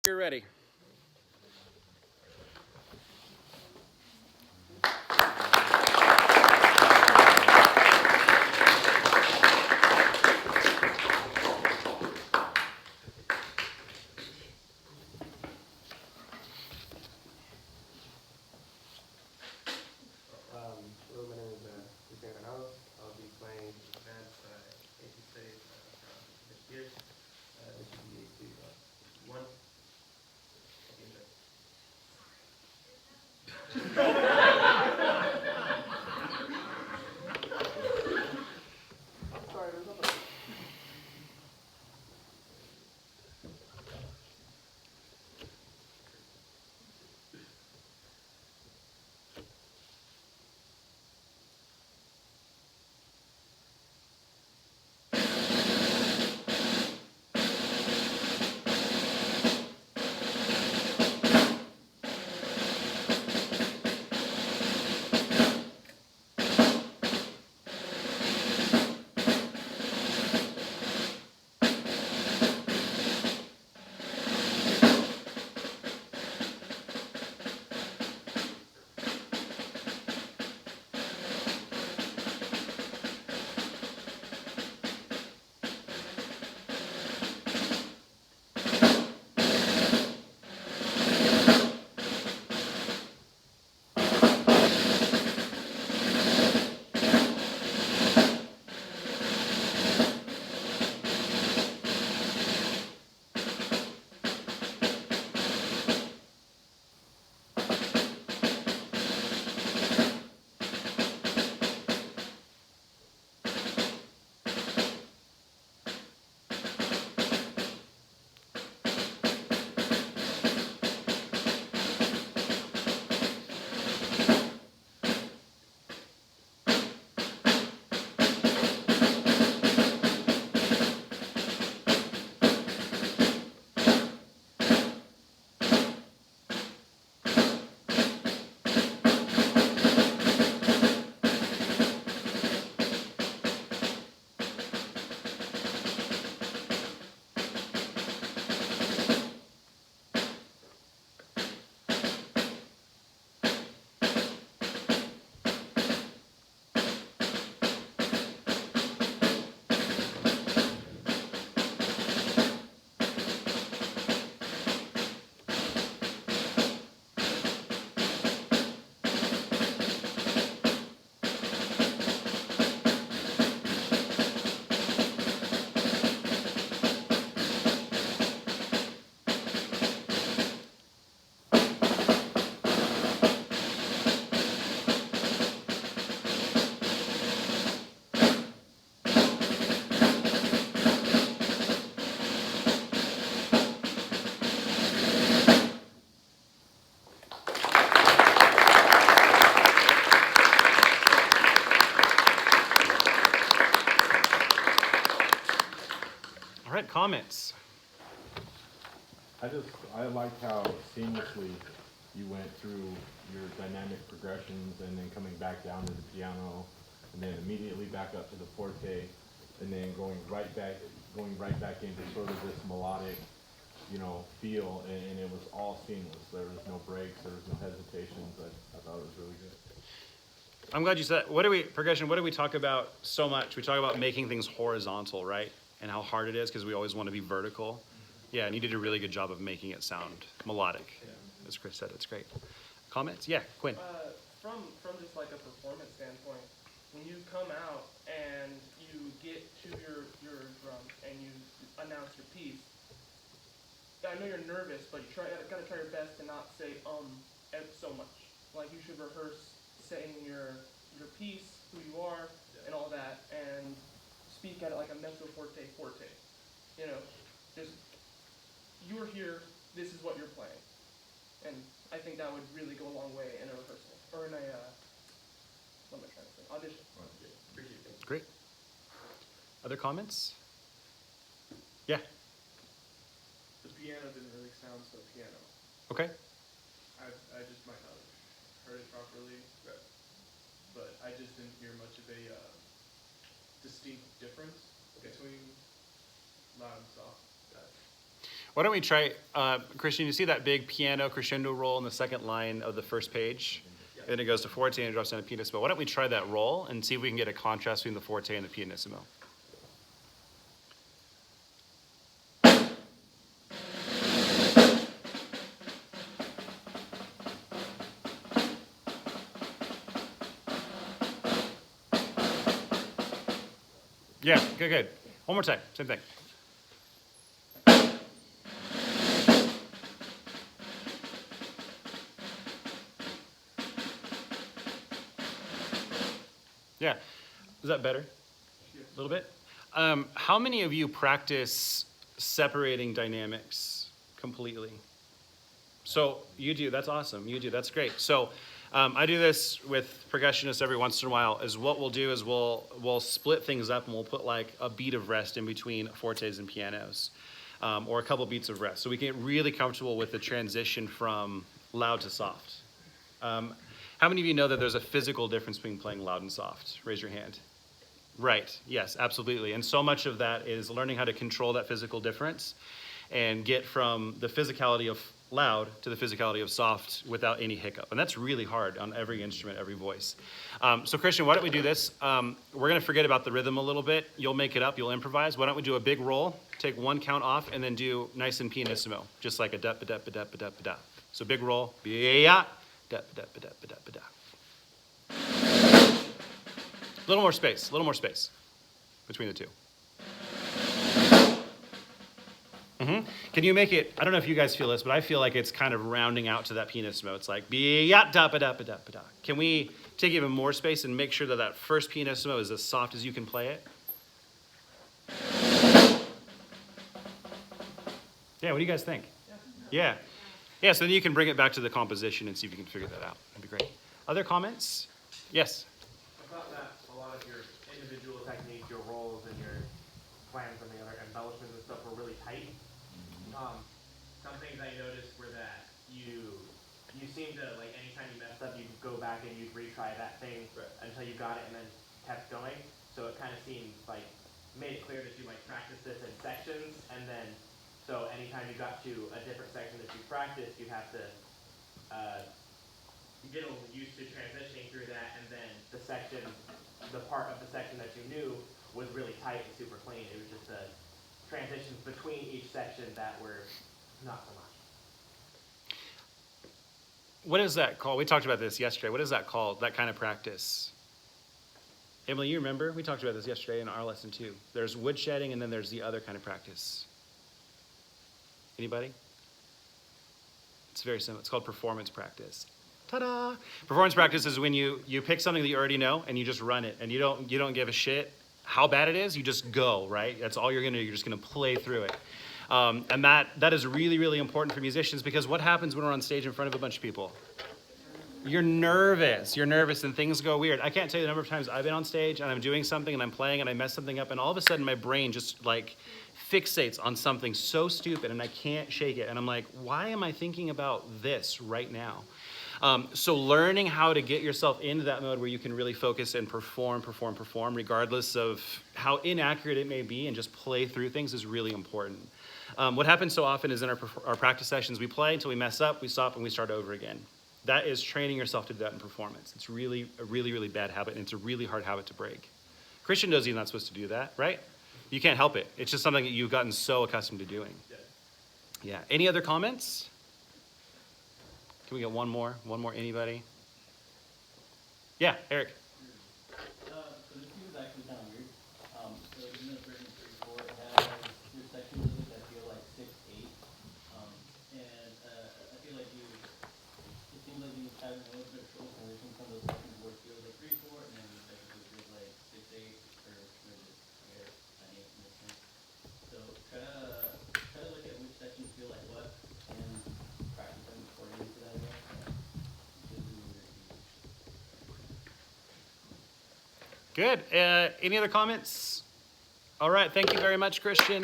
You're ready. Hello, my name is Cristian Granados. I'll be playing advanced AP stage this year. This should be AP 1. Sorry, there's nothing. All right, comments. I liked how seamlessly you went through your dynamic progressions and then coming back down to the piano and then immediately back up to the forte and then going right back into sort of this melodic, feel, and it was all seamless. There was no breaks, there was no hesitations. I thought it was really good. I'm glad you said that. What do we talk about so much? We talk about making things horizontal, right? And how hard it is because we always want to be vertical. Yeah, and you did a really good job of making it sound melodic. As Chris said, it's great. Comments? Yeah, Quinn. From just like a performance standpoint, when you come out and you get to your drum and you announce your piece, I know you're nervous, but you gotta try your best to not say so much. Like you should rehearse saying your piece, who you are, and all that, and speak at it like a mezzo forte. Just you're here. This is what you're playing, and I think that would really go a long way in a rehearsal or in a what am I trying to say? Audition. Appreciate it. Great. Other comments? Yeah. The piano didn't really sound so piano. Okay. I just might not have heard it properly, but I just didn't hear much of a distinct difference between loud and soft. Why don't we try, Christian, you see that big piano crescendo roll in the second line of the first page? And then it goes to forte and it drops down to pianissimo. Why don't we try that roll and see if we can get a contrast between the forte and the pianissimo? Yeah, good, good. One more time, same thing. Yeah, is that better? A little bit? How many of you practice separating dynamics completely? So you do, that's awesome, you do, that's great. So I do this with percussionists every once in a while, is what we'll do is we'll split things up and we'll put like a beat of rest in between fortes and pianos, or a couple beats of rest. So we can get really comfortable with the transition from loud to soft. How many of you know that there's a physical difference between playing loud and soft? Raise your hand. Right, yes, absolutely. And so much of that is learning how to control that physical difference and get from the physicality of loud to the physicality of soft without any hiccup. And that's really hard on every instrument, every voice. So Christian, why don't we do this? We're gonna forget about the rhythm a little bit. You'll make it up, you'll improvise. Why don't we do a big roll, take one count off, and then do nice and pianissimo, just like a da-ba-da-ba-da-ba-da-ba-da. So big roll, yeah, da-ba-da-ba-da-ba-da-ba-da. A little more space between the two. Can you make it, I don't know if you guys feel this, but I feel like it's kind of rounding out to that pianissimo. It's like, da-ba-da-ba-da-ba-da. Can we take even more space and make sure that that first pianissimo is as soft as you can play it? Yeah, what do you guys think? Yeah. Yeah, so then you can bring it back to the composition and see if you can figure that out. That'd be great. Other comments? Yes? I thought that a lot of your individual techniques, your rolls and your plans and the other embellishments and stuff were really tight. Some things I noticed were that you seemed to, like, anytime you messed up, you'd go back and you'd retry that thing until you got it and then kept going. So it kind of seemed like, made it clear that you might practice this in sections, and then, so anytime you got to a different section that you practiced, you'd have to get a little used to transitioning through that, and then the part of the section that you knew was really tight and super clean. It was just the transitions between each section that were not so much. What is that called? We talked about this yesterday. What is that called, that kind of practice? Emily, you remember? We talked about this yesterday in our lesson too. There's woodshedding and then there's the other kind of practice. Anybody? It's very simple. It's called performance practice. Ta-da! Performance practice is when you pick something that you already know and you just run it, and you don't give a shit how bad it is. You just go, right? That's all you're gonna do. You're just gonna play through it. And that is really, really important for musicians, because what happens when we're on stage in front of a bunch of people? You're nervous and things go weird. I can't tell you the number of times I've been on stage and I'm doing something and I'm playing and I mess something up, and all of a sudden my brain just like fixates on something so stupid and I can't shake it. And I'm like, why am I thinking about this right now? So learning how to get yourself into that mode where you can really focus and perform, regardless of how inaccurate it may be, and just play through things is really important. What happens so often is in our practice sessions, we play until we mess up, we stop, and we start over again. That is training yourself to do that in performance. It's really a really bad habit, and it's a really hard habit to break. Christian knows you're not supposed to do that, right? You can't help it. It's just something that you've gotten so accustomed to doing. Yeah. Any other comments? Can we get one more? One more, anybody? Yeah, Eric. So this seems actually kind of weird. So in the version 3.4, it has your sections of it that feel like 6/8. And I feel like it seems like you have a little bit of trouble transitioning from those sections where it feels like 3/4, and then the sections where it feels like 6/8, or maybe I guess 9/8 in this sense. So try to look at which sections feel like what, and practice them according to that. Good. Any other comments? All right. Thank you very much, Christian.